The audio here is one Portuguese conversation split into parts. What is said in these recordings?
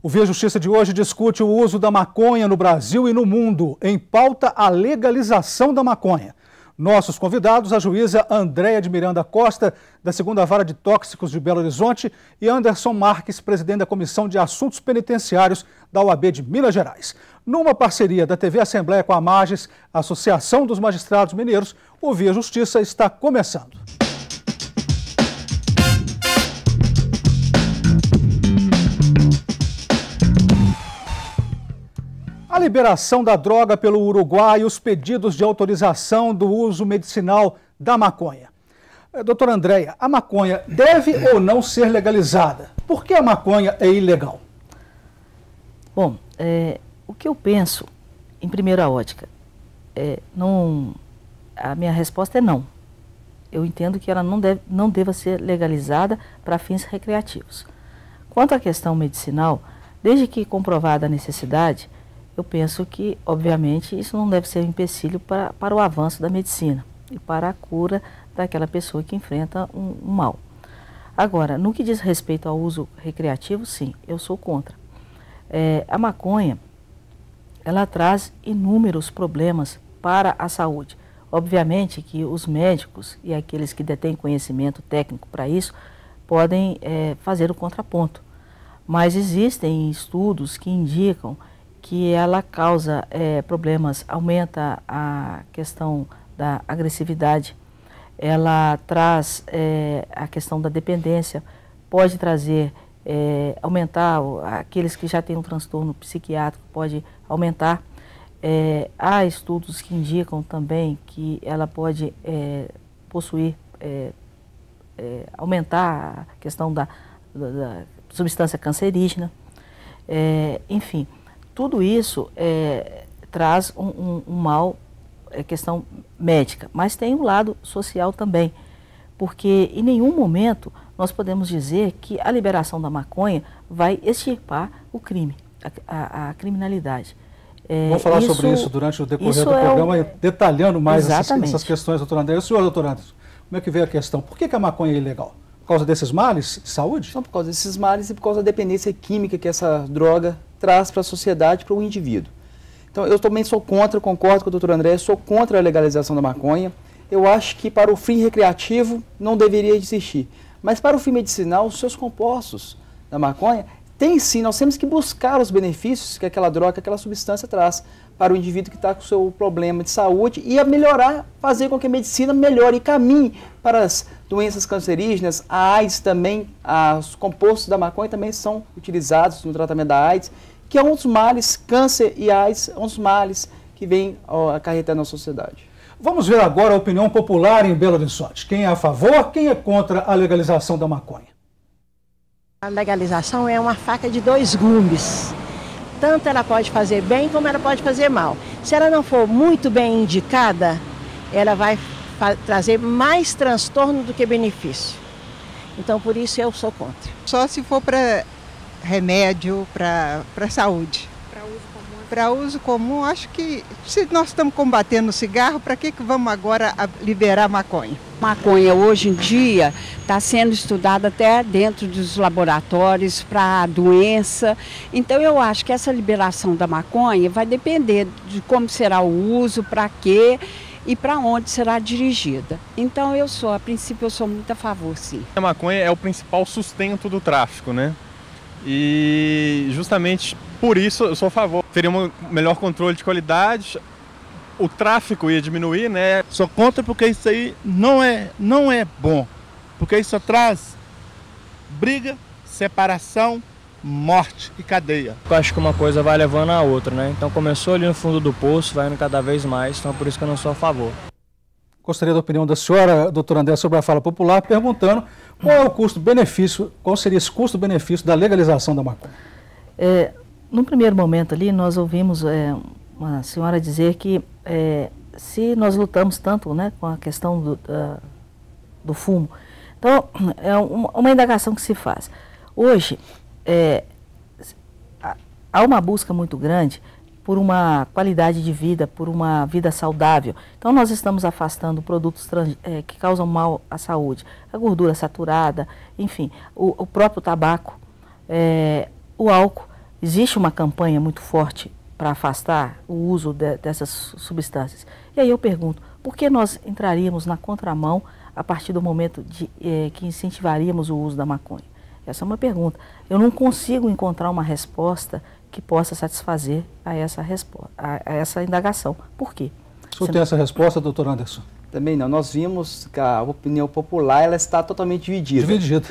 O Via Justiça de hoje discute o uso da maconha no Brasil e no mundo. Em pauta, a legalização da maconha. Nossos convidados, a juíza Andréia de Miranda Costa, da 2ª Vara de Tóxicos de Belo Horizonte, e Anderson Marques, presidente da Comissão de Assuntos Penitenciários da OAB de Minas Gerais. Numa parceria da TV Assembleia com a Mages, Associação dos Magistrados Mineiros, o Via Justiça está começando. A liberação da droga pelo Uruguai e os pedidos de autorização do uso medicinal da maconha. Doutora Andréia, a maconha deve ou não ser legalizada? Por que a maconha é ilegal? Bom, o que eu penso, em primeira ótica, a minha resposta é não. Eu entendo que ela não deva ser legalizada para fins recreativos. Quanto à questão medicinal, desde que comprovada a necessidade, eu penso que, obviamente, isso não deve ser um empecilho para o avanço da medicina e para a cura daquela pessoa que enfrenta um mal. Agora, no que diz respeito ao uso recreativo, sim, eu sou contra. A maconha, ela traz inúmeros problemas para a saúde. Obviamente que os médicos e aqueles que detêm conhecimento técnico para isso podem fazer o contraponto. Mas existem estudos que indicam que ela causa problemas, aumenta a questão da agressividade, ela traz a questão da dependência, pode trazer, aumentar, aqueles que já têm um transtorno psiquiátrico, pode aumentar. Há estudos que indicam também que ela pode possuir, aumentar a questão da substância cancerígena, enfim. Tudo isso traz um mal, questão médica, mas tem um lado social também, porque em nenhum momento nós podemos dizer que a liberação da maconha vai extirpar o crime, a criminalidade. Vamos falar sobre isso durante o decorrer do programa, detalhando mais essas questões, doutor André. E o senhor, doutor Anderson, como é que veio a questão? Por que a maconha é ilegal? Por causa desses males de saúde? Não, por causa desses males e por causa da dependência química que essa droga traz para a sociedade, para o indivíduo. Então, eu também sou contra, concordo com o doutor André, sou contra a legalização da maconha. Eu acho que para o fim recreativo não deveria existir. Mas para o fim medicinal, os seus compostos da maconha, tem sim, nós temos que buscar os benefícios que aquela droga, aquela substância traz para o indivíduo que está com o seu problema de saúde e a melhorar, fazer com que a medicina melhore e caminhe para as doenças cancerígenas. A AIDS também, os compostos da maconha também são utilizados no tratamento da AIDS, que é um dos males, câncer e AIDS, é um dos males que vem acarretando na sociedade. Vamos ver agora a opinião popular em Belo Horizonte. Quem é a favor, quem é contra a legalização da maconha? A legalização é uma faca de dois gumes. Tanto ela pode fazer bem como ela pode fazer mal. Se ela não for muito bem indicada, ela vai trazer mais transtorno do que benefício. Então, por isso eu sou contra. Só se for para remédio, para saúde. Para uso comum? Para uso comum, acho que se nós estamos combatendo o cigarro, para que vamos agora liberar maconha? Maconha hoje em dia está sendo estudada até dentro dos laboratórios para doença. Então eu acho que essa liberação da maconha vai depender de como será o uso, para quê e para onde será dirigida. Então a princípio eu sou muito a favor, sim. A maconha é o principal sustento do tráfico, né? E justamente por isso eu sou a favor. Teria um melhor controle de qualidade, o tráfico ia diminuir, né? Sou contra porque isso aí não é bom, porque isso traz briga, separação, morte e cadeia. Eu acho que uma coisa vai levando a outra, né? Então começou ali no fundo do poço, vai indo cada vez mais, então por isso que eu não sou a favor. Gostaria da opinião da senhora, doutor André, sobre a fala popular, perguntando qual é o custo-benefício, qual seria esse custo-benefício da legalização da maconha? No primeiro momento ali, nós ouvimos uma senhora dizer que se nós lutamos tanto, né, com a questão do fumo, então é uma indagação que se faz. Hoje, há uma busca muito grande por uma qualidade de vida, por uma vida saudável. Então nós estamos afastando produtos que causam mal à saúde, a gordura saturada, enfim, o próprio tabaco, o álcool. existe uma campanha muito forte para afastar o uso dessas substâncias. E aí eu pergunto, por que nós entraríamos na contramão a partir do momento que incentivaríamos o uso da maconha? Essa é uma pergunta. Eu não consigo encontrar uma resposta que possa satisfazer a essa indagação. Por quê? O senhor tem essa resposta, doutor Anderson? Também não. Nós vimos que a opinião popular ela está totalmente dividida. Dividida.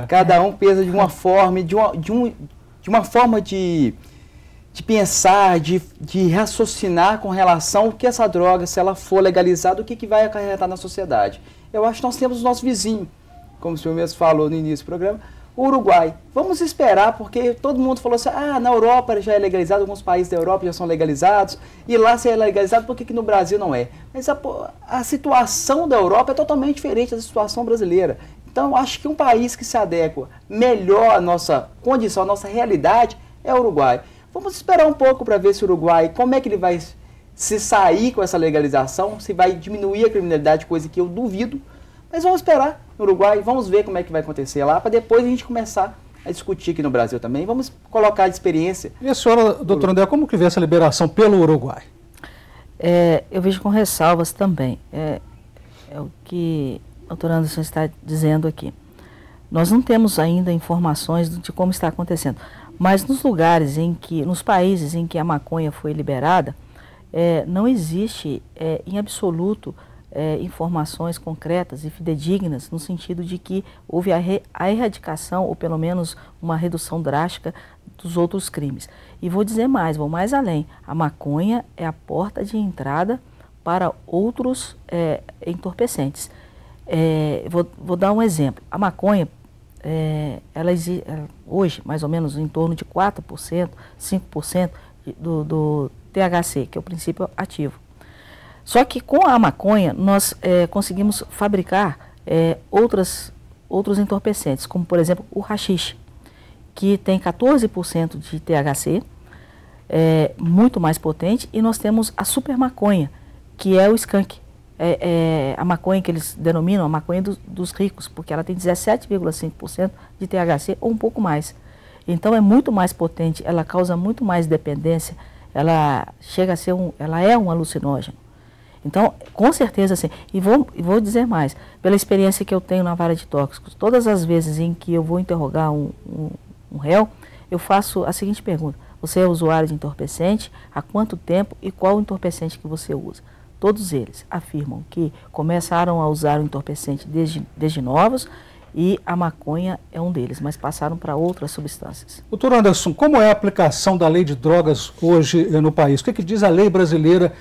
Cada um pensa de uma forma, de uma forma de pensar, de raciocinar com relação ao que essa droga, se ela for legalizada, o que vai acarretar na sociedade. Eu acho que nós temos o nosso vizinho, como o senhor mesmo falou no início do programa, o Uruguai. Vamos esperar, porque todo mundo falou assim, na Europa já é legalizado, alguns países da Europa já são legalizados, e lá se é legalizado, por que no Brasil não é? Mas a situação da Europa é totalmente diferente da situação brasileira. Então, eu acho que um país que se adequa melhor à nossa condição, à nossa realidade, é o Uruguai. Vamos esperar um pouco para ver se o Uruguai, como é que ele vai se sair com essa legalização, se vai diminuir a criminalidade, coisa que eu duvido. Mas vamos esperar no Uruguai, vamos ver como é que vai acontecer lá, para depois a gente começar a discutir aqui no Brasil também. Vamos colocar de experiência. E a senhora, doutor André, como que vê essa liberação pelo Uruguai? Eu vejo com ressalvas também. É o que o doutor Anderson está dizendo aqui. Nós não temos ainda informações de como está acontecendo, mas nos países em que a maconha foi liberada, não existe em absoluto informações concretas e fidedignas no sentido de que houve a erradicação ou pelo menos uma redução drástica dos outros crimes. E vou dizer mais, vou mais além, a maconha é a porta de entrada para outros entorpecentes. Vou dar um exemplo. A maconha, ela hoje, mais ou menos em torno de 4%, 5% do THC, que é o princípio ativo. Só que com a maconha nós conseguimos fabricar outros entorpecentes, como por exemplo o haxixe, que tem 14% de THC, muito mais potente, e nós temos a super maconha, que é o skunk. A maconha que eles denominam a maconha dos ricos, porque ela tem 17,5% de THC ou um pouco mais. Então é muito mais potente, ela causa muito mais dependência, ela chega a ser ela é um alucinógeno. Então, com certeza, sim. E vou dizer mais, pela experiência que eu tenho na vara de tóxicos, todas as vezes em que eu vou interrogar um réu, eu faço a seguinte pergunta: você é usuário de entorpecente? Há quanto tempo e qual entorpecente que você usa? Todos eles afirmam que começaram a usar o entorpecente desde novos, e a maconha é um deles, mas passaram para outras substâncias. Doutor Anderson, como é a aplicação da lei de drogas hoje no país? O que diz a lei brasileira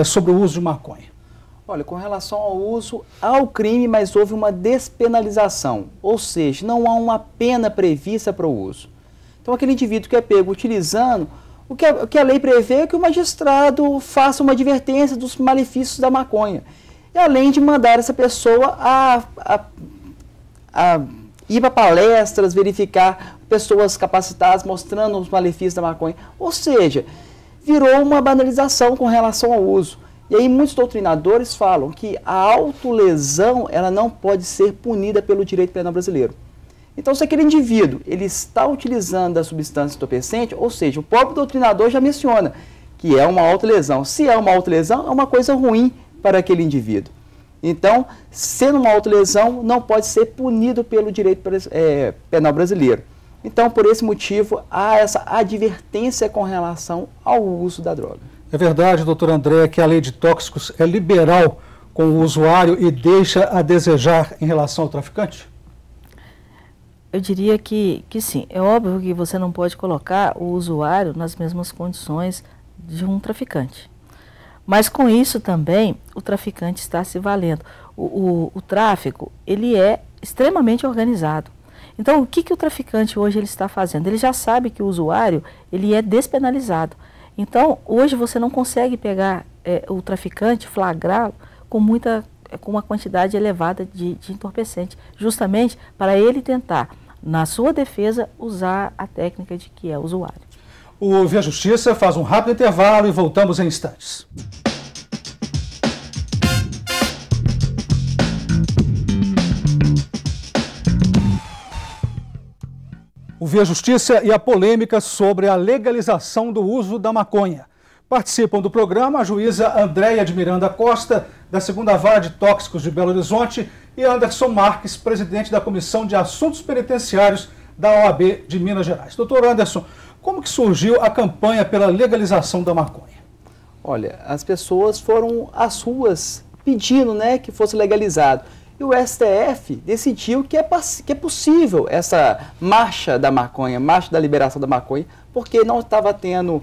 sobre o uso de maconha? Olha, com relação ao uso, há o crime, mas houve uma despenalização, ou seja, não há uma pena prevista para o uso. Então, aquele indivíduo que é pego utilizando, o que a lei prevê é que o magistrado faça uma advertência dos malefícios da maconha, e além de mandar essa pessoa a ir para palestras, verificar pessoas capacitadas mostrando os malefícios da maconha, ou seja, virou uma banalização com relação ao uso. E aí muitos doutrinadores falam que a autolesão ela não pode ser punida pelo direito penal brasileiro. Então, se aquele indivíduo ele está utilizando a substância entorpecente, ou seja, o próprio doutrinador já menciona que é uma autolesão. Se é uma autolesão, é uma coisa ruim para aquele indivíduo. Então, sendo uma autolesão, não pode ser punido pelo direito penal brasileiro. Então, por esse motivo, há essa advertência com relação ao uso da droga. É verdade, doutor André, que a lei de tóxicos é liberal com o usuário e deixa a desejar em relação ao traficante? Eu diria que sim. É óbvio que você não pode colocar o usuário nas mesmas condições de um traficante. Mas com isso também o traficante está se valendo. O tráfico, ele é extremamente organizado. Então, o que o traficante hoje ele está fazendo? Ele já sabe que o usuário ele é despenalizado. Então, hoje você não consegue pegar o traficante, flagrá-lo com uma quantidade elevada de entorpecente, justamente para ele tentar, na sua defesa, usar a técnica de que é usuário. O Via Justiça faz um rápido intervalo e voltamos em instantes. O Via Justiça e a polêmica sobre a legalização do uso da maconha. Participam do programa a juíza Andréia de Miranda Costa, da 2ª Vara de Tóxicos de Belo Horizonte, e Anderson Marques, presidente da Comissão de Assuntos Penitenciários da OAB de Minas Gerais. Doutor Anderson, como que surgiu a campanha pela legalização da maconha? Olha, as pessoas foram às ruas pedindo, né, que fosse legalizado. E o STF decidiu que é possível essa marcha da maconha, marcha da liberação da maconha, porque não estava tendo,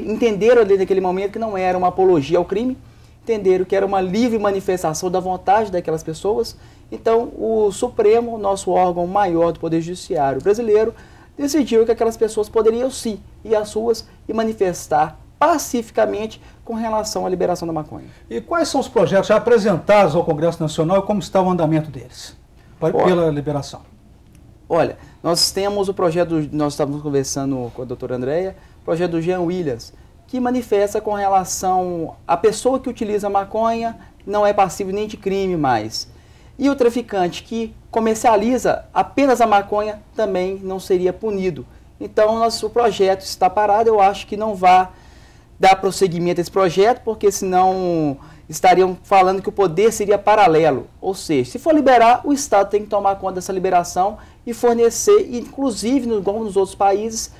entenderam ali naquele momento que não era uma apologia ao crime, entenderam que era uma livre manifestação da vontade daquelas pessoas. Então, o Supremo, nosso órgão maior do Poder Judiciário brasileiro, decidiu que aquelas pessoas poderiam sim ir às ruas e manifestar pacificamente com relação à liberação da maconha. E quais são os projetos já apresentados ao Congresso Nacional e como está o andamento deles pela liberação? Olha, nós temos o projeto, nós estávamos conversando com a doutora Andréia, o projeto do Jean Williams, que manifesta com relação à pessoa que utiliza maconha não é passível nem de crime mais. E o traficante que comercializa apenas a maconha também não seria punido. Então, nosso projeto está parado, eu acho que não vai dar prosseguimento a esse projeto, porque senão estariam falando que o poder seria paralelo. Ou seja, se for liberar, o Estado tem que tomar conta dessa liberação e fornecer, inclusive, como nos outros países,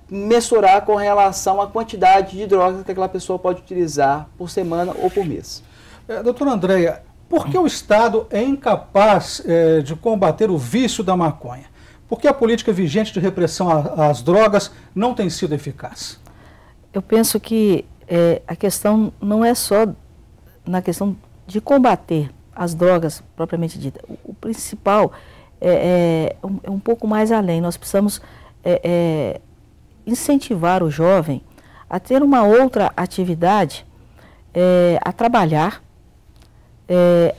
mensurar com relação à quantidade de drogas que aquela pessoa pode utilizar por semana ou por mês. Doutora Andréia, por que o Estado é incapaz de combater o vício da maconha? Por que a política vigente de repressão às drogas não tem sido eficaz? Eu penso que a questão não é só na questão de combater as drogas propriamente dita. O principal é um pouco mais além. Nós precisamos incentivar o jovem a ter uma outra atividade, a trabalhar,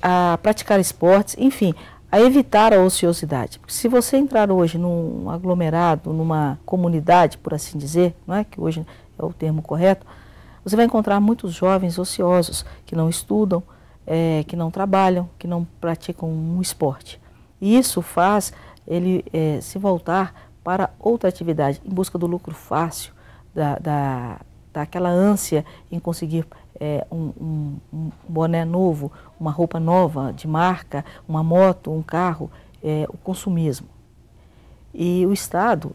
a praticar esportes, enfim, a evitar a ociosidade. Porque se você entrar hoje num aglomerado, numa comunidade, por assim dizer, não é que hoje é o termo correto, você vai encontrar muitos jovens ociosos que não estudam, que não trabalham, que não praticam um esporte. E isso faz ele se voltar para outra atividade, em busca do lucro fácil, daquela ânsia em conseguir um boné novo, uma roupa nova de marca, uma moto, um carro, o consumismo. E o Estado,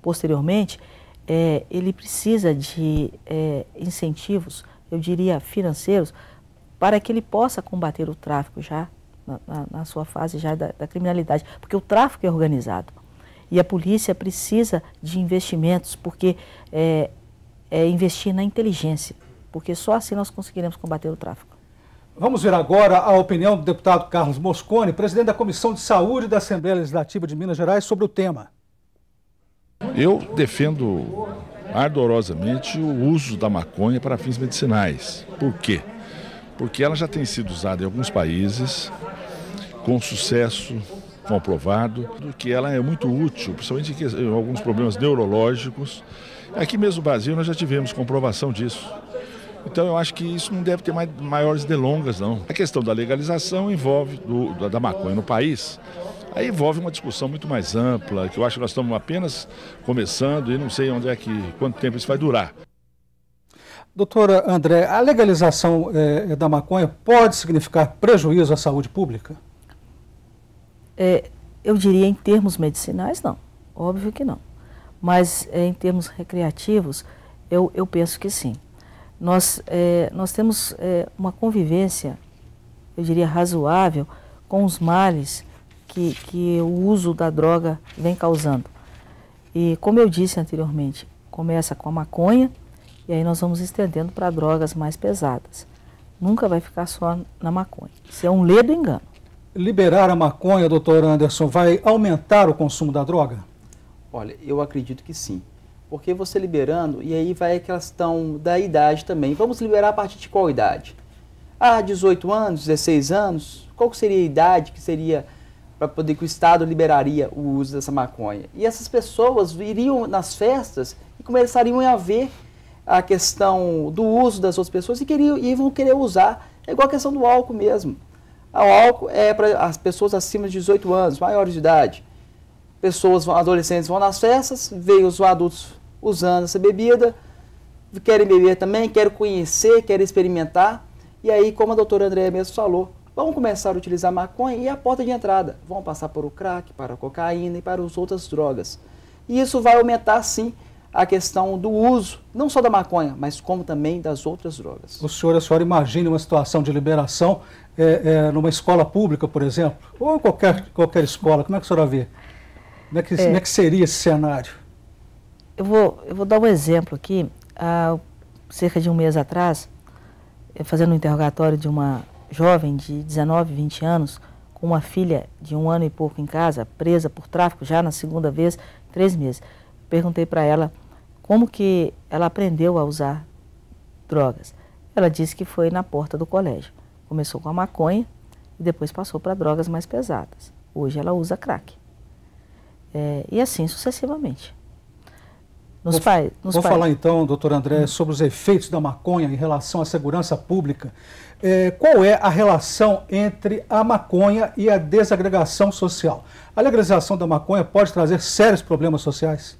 posteriormente, ele precisa de incentivos, eu diria financeiros, para que ele possa combater o tráfico já na sua fase já da criminalidade, porque o tráfico é organizado e a polícia precisa de investimentos, porque investir na inteligência, porque só assim nós conseguiremos combater o tráfico. Vamos ver agora a opinião do deputado Carlos Mosconi, presidente da Comissão de Saúde da Assembleia Legislativa de Minas Gerais, sobre o tema. Eu defendo ardorosamente o uso da maconha para fins medicinais. Por quê? Porque ela já tem sido usada em alguns países com sucesso comprovado, que ela é muito útil, principalmente em alguns problemas neurológicos. Aqui mesmo no Brasil nós já tivemos comprovação disso. Então eu acho que isso não deve ter maiores delongas, não. A questão da legalização envolve da maconha no país. Aí envolve uma discussão muito mais ampla, que eu acho que nós estamos apenas começando e não sei quanto tempo isso vai durar. Doutora André, a legalização da maconha pode significar prejuízo à saúde pública? Eu diria em termos medicinais, não. Óbvio que não. Mas em termos recreativos, eu penso que sim. Nós temos uma convivência, eu diria, razoável com os males que o uso da droga vem causando. E como eu disse anteriormente, começa com a maconha e aí nós vamos estendendo para drogas mais pesadas. Nunca vai ficar só na maconha. Isso é um ledo engano. Liberar a maconha, doutor Anderson, vai aumentar o consumo da droga? Olha, eu acredito que sim. Porque você liberando, e aí vai a questão da idade também. Vamos liberar a partir de qual idade? 18 anos, 16 anos? Qual seria a idade que seria para poder que o Estado liberaria o uso dessa maconha? E essas pessoas iriam nas festas e começariam a ver a questão do uso das outras pessoas e vão querer usar. É igual a questão do álcool mesmo. O álcool é para as pessoas acima de 18 anos, maiores de idade. adolescentes vão nas festas, veem os adultos usando essa bebida, querem beber também, querem conhecer, querem experimentar. E aí, como a doutora Andréia mesmo falou, vão começar a utilizar maconha e a porta de entrada. Vão passar por o crack, para a cocaína e para as outras drogas. E isso vai aumentar, sim, a questão do uso, não só da maconha, mas como também das outras drogas. A senhora imagine uma situação de liberação numa escola pública, por exemplo, ou em qualquer escola, como é que a senhora vê? Como é que seria esse cenário? Eu vou dar um exemplo aqui. Há cerca de um mês atrás, fazendo um interrogatório de uma jovem de 19, 20 anos, com uma filha de 1 ano e pouco em casa, presa por tráfico, já na segunda vez, 3 meses. Perguntei para ela como que ela aprendeu a usar drogas. Ela disse que foi na porta do colégio. Começou com a maconha e depois passou para drogas mais pesadas. Hoje ela usa crack. E assim sucessivamente. Vamos falar então, doutor André, sobre os efeitos da maconha em relação à segurança pública. Qual é a relação entre a maconha e a desagregação social? A legalização da maconha pode trazer sérios problemas sociais?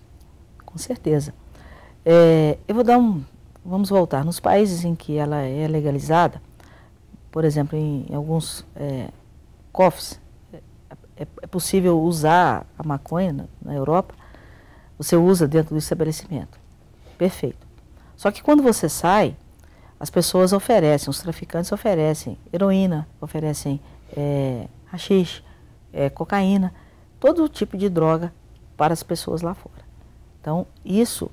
Com certeza. Vamos voltar. Nos países em que ela é legalizada, por exemplo, em alguns COFs, é possível usar a maconha na Europa. Você usa dentro do estabelecimento. Perfeito. Só que quando você sai, as pessoas oferecem, os traficantes oferecem heroína, oferecem haxixe, cocaína, todo tipo de droga para as pessoas lá fora. Então, isso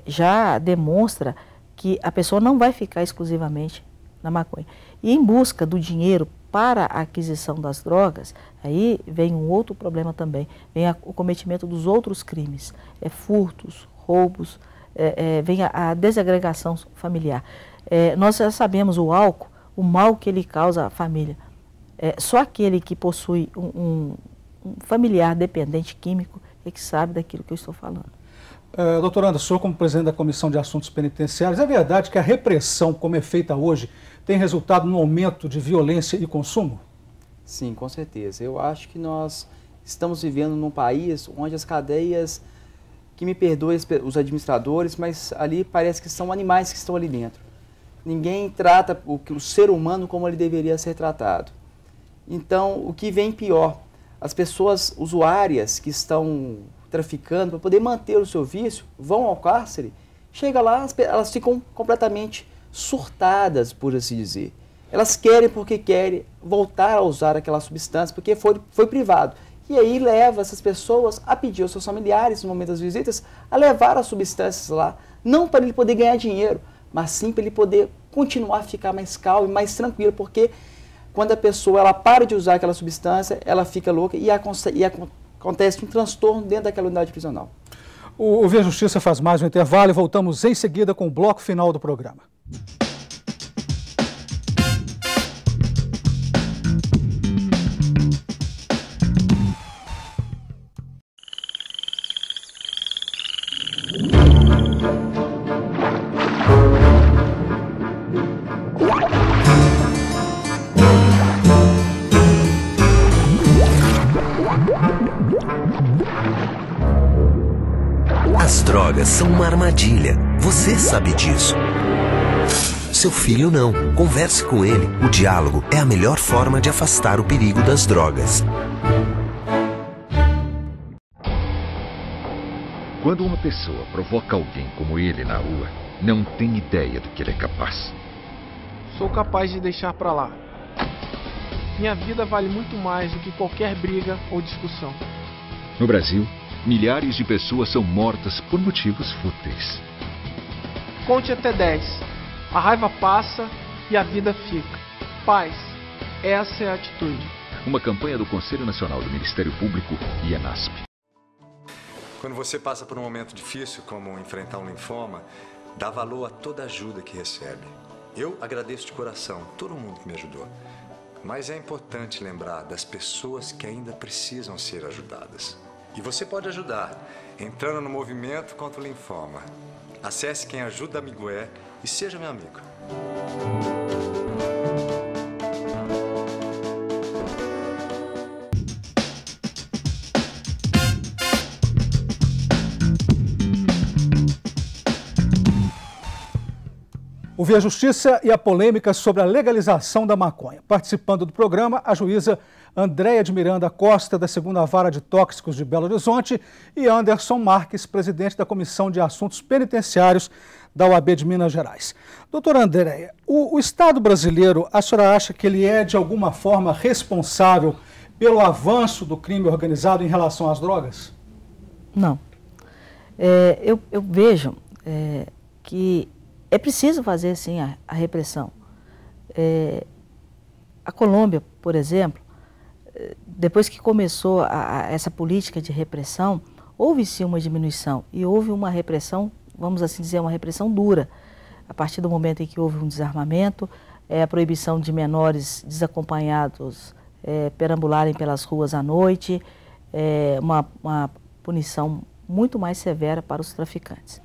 já demonstra que a pessoa não vai ficar exclusivamente na maconha. E em busca do dinheiro para a aquisição das drogas, aí vem um outro problema também, vem o cometimento dos outros crimes, furtos, roubos, vem a desagregação familiar. Nós já sabemos o álcool, o mal que ele causa à família. Só aquele que possui um familiar dependente químico é que sabe daquilo que eu estou falando. Doutor Anderson, o senhor como presidente da Comissão de Assuntos Penitenciários, é verdade que a repressão, como é feita hoje, tem resultado no aumento de violência e consumo? Sim, com certeza. Eu acho que nós estamos vivendo num país onde as cadeias, que me perdoem os administradores, mas ali parece que são animais que estão ali dentro. Ninguém trata o ser humano como ele deveria ser tratado. Então, o que vem pior, as pessoas usuárias que estão traficando para poder manter o seu vício, vão ao cárcere, chega lá, elas ficam completamente surtadas, por assim dizer. Elas querem porque querem voltar a usar aquela substância, porque foi privado. E aí leva essas pessoas a pedir aos seus familiares, no momento das visitas, a levar as substâncias lá, não para ele poder ganhar dinheiro, mas sim para ele poder continuar a ficar mais calmo e mais tranquilo, porque quando a pessoa ela para de usar aquela substância, ela fica louca e acontece um transtorno dentro daquela unidade prisional. O Via Justiça faz mais um intervalo e voltamos em seguida com o bloco final do programa. As drogas são uma armadilha. Você sabe disso. Seu filho não. Converse com ele. O diálogo é a melhor forma de afastar o perigo das drogas. Quando uma pessoa provoca alguém como ele na rua, não tem ideia do que ele é capaz. Sou capaz de deixar pra lá. Minha vida vale muito mais do que qualquer briga ou discussão. No Brasil, milhares de pessoas são mortas por motivos fúteis. Conte até 10. A raiva passa e a vida fica. Paz. Essa é a atitude. Uma campanha do Conselho Nacional do Ministério Público e ENASP. Quando você passa por um momento difícil, como enfrentar um linfoma, dá valor a toda ajuda que recebe. Eu agradeço de coração todo mundo que me ajudou. Mas é importante lembrar das pessoas que ainda precisam ser ajudadas. E você pode ajudar entrando no movimento contra o linfoma. Acesse Quem Ajuda Amigo É e seja meu amigo. Ouvir a justiça e a polêmica sobre a legalização da maconha. Participando do programa, a juíza Andréia de Miranda Costa, da 2ª Vara de Tóxicos de Belo Horizonte, e Anderson Marques, presidente da Comissão de Assuntos Penitenciários da OAB de Minas Gerais. Doutora Andréia, o Estado brasileiro, a senhora acha que ele é, de alguma forma, responsável pelo avanço do crime organizado em relação às drogas? Não. Eu vejo que é preciso fazer, sim, a repressão. A Colômbia, por exemplo, depois que começou essa política de repressão, houve sim uma diminuição e houve uma repressão, vamos assim dizer, uma repressão dura. A partir do momento em que houve um desarmamento, a proibição de menores desacompanhados perambularem pelas ruas à noite, uma punição muito mais severa para os traficantes.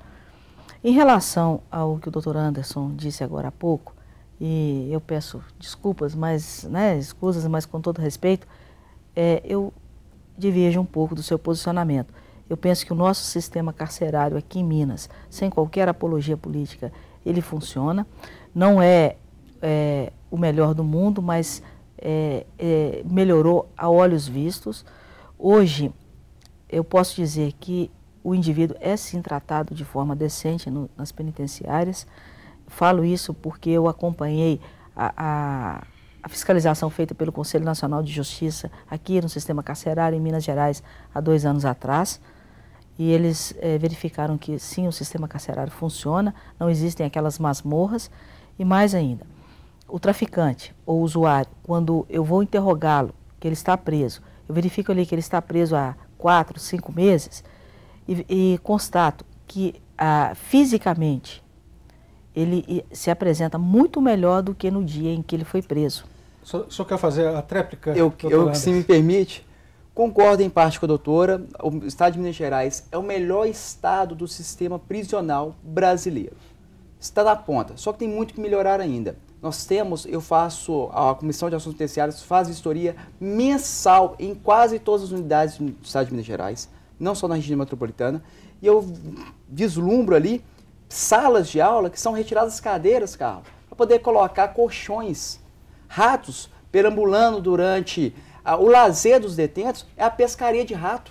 Em relação ao que o doutor Anderson disse agora há pouco, e eu peço desculpas, mas, escusas, mas com todo respeito, eu diverjo um pouco do seu posicionamento. Eu penso que o nosso sistema carcerário aqui em Minas, sem qualquer apologia política, ele funciona. Não é o melhor do mundo, mas melhorou a olhos vistos. Hoje, eu posso dizer que o indivíduo é sim tratado de forma decente nas penitenciárias. Falo isso porque eu acompanhei a fiscalização feita pelo Conselho Nacional de Justiça aqui no sistema carcerário em Minas Gerais há 2 anos atrás. E eles verificaram que sim, o sistema carcerário funciona, não existem aquelas masmorras. E mais ainda, o traficante ou usuário, quando eu vou interrogá-lo, que ele está preso, eu verifico ali que ele está preso há 4, 5 meses, e constato que fisicamente ele se apresenta muito melhor do que no dia em que ele foi preso. O senhor quer fazer a tréplica? Eu, se me permite, concordo em parte com a doutora. O estado de Minas Gerais é o melhor estado do sistema prisional brasileiro. Está na ponta, só que tem muito que melhorar ainda. Nós temos, a Comissão de Assuntos Penitenciários faz vistoria mensal em quase todas as unidades do estado de Minas Gerais, não só na região metropolitana, e eu vislumbro ali salas de aula que são retiradas cadeiras, Carlos, para poder colocar colchões. Ratos perambulando durante o lazer dos detentos é a pescaria de rato.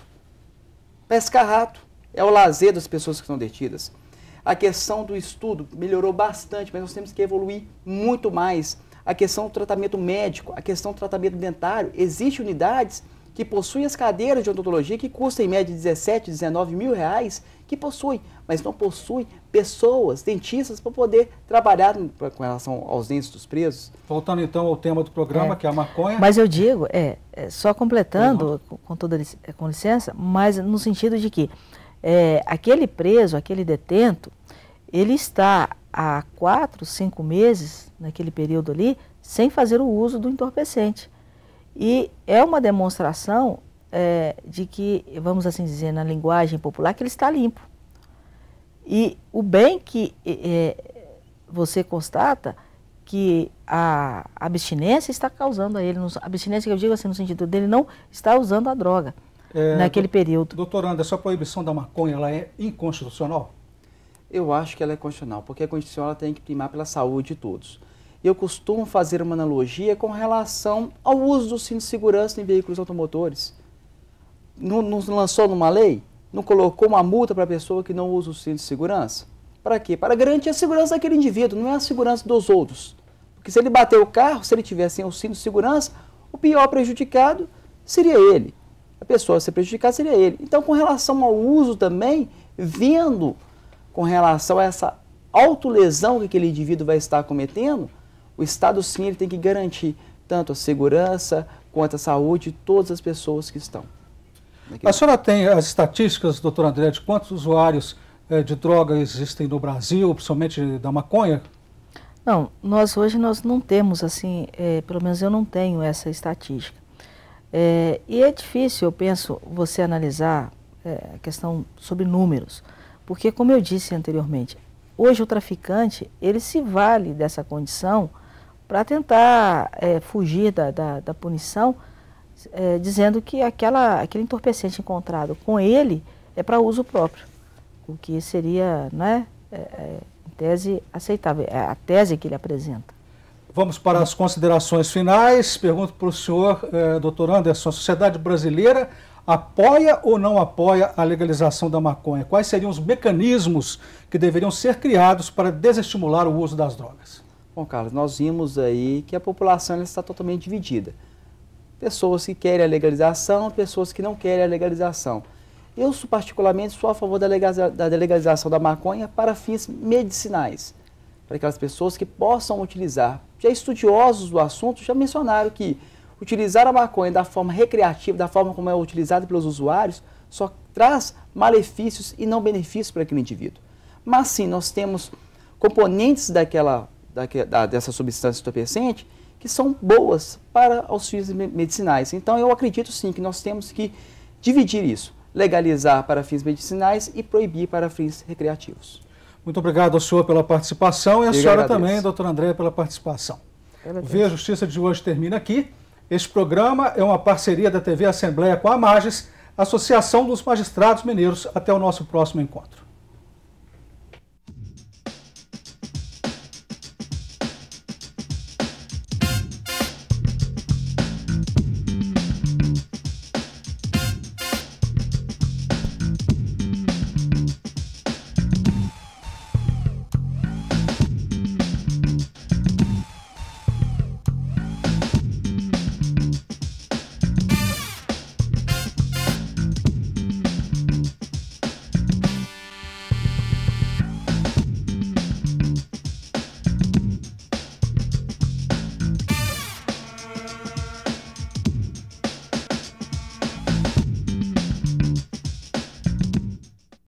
Pescar rato é o lazer das pessoas que estão detidas. A questão do estudo melhorou bastante, mas nós temos que evoluir muito mais. A questão do tratamento médico, a questão do tratamento dentário. Existem unidades que possuem as cadeiras de odontologia que custam em média 17, 19 mil reais, que possuem, mas não possuem pessoas, dentistas, para poder trabalhar com relação aos dentes dos presos. Voltando então ao tema do programa, que é a maconha. Mas eu digo, só completando, com licença, mas no sentido de que aquele preso, aquele detento, ele está há 4, 5 meses, naquele período ali, sem fazer o uso do entorpecente. E é uma demonstração de que, vamos assim dizer, na linguagem popular, que ele está limpo. E o bem que você constata que a abstinência está causando a ele, abstinência que eu digo assim no sentido dele não está usando a droga naquele período. Doutor Anderson, a proibição da maconha ela é inconstitucional? Eu acho que ela é constitucional, porque a Constituição ela tem que primar pela saúde de todos. Eu costumo fazer uma analogia com relação ao uso do cinto de segurança em veículos automotores. Não lançou numa lei? Não colocou uma multa para a pessoa que não usa o cinto de segurança? Para quê? Para garantir a segurança daquele indivíduo, não é a segurança dos outros. Porque se ele bater o carro, se ele tiver sem o cinto de segurança, o pior prejudicado seria ele. A pessoa a ser prejudicada seria ele. Então, com relação ao uso também, vendo com relação a essa autolesão que aquele indivíduo vai estar cometendo, o Estado sim ele tem que garantir tanto a segurança quanto a saúde de todas as pessoas que estão. A senhora tem as estatísticas, doutor André, de quantos usuários de droga existem no Brasil, principalmente da maconha? Não, hoje nós não temos, assim, pelo menos eu não tenho essa estatística. E é difícil, eu penso, você analisar a questão sobre números, porque, como eu disse anteriormente, hoje o traficante, ele se vale dessa condição para tentar fugir da punição, dizendo que aquele entorpecente encontrado com ele é para uso próprio, o que seria, né, tese aceitável, é a tese que ele apresenta. Vamos para as considerações finais. Pergunto para o senhor, doutor Anderson, a sociedade brasileira apoia ou não apoia a legalização da maconha? Quais seriam os mecanismos que deveriam ser criados para desestimular o uso das drogas? Bom, Carlos, nós vimos aí que a população está totalmente dividida. Pessoas que querem a legalização, pessoas que não querem a legalização. Eu, particularmente, sou a favor da legalização da maconha para fins medicinais, para aquelas pessoas que possam utilizar. Já estudiosos do assunto já mencionaram que utilizar a maconha da forma recreativa, da forma como é utilizada pelos usuários, só traz malefícios e não benefícios para aquele indivíduo. Mas sim, nós temos componentes dessa substância entorpecente que são boas para os fins medicinais. Então eu acredito sim que nós temos que dividir isso, legalizar para fins medicinais e proibir para fins recreativos. Muito obrigado ao senhor pela participação e a senhora também, doutora Andréia, pela participação. O Vê a Justiça de hoje termina aqui. Este programa é uma parceria da TV Assembleia com a AMAGES, Associação dos Magistrados Mineiros. Até o nosso próximo encontro.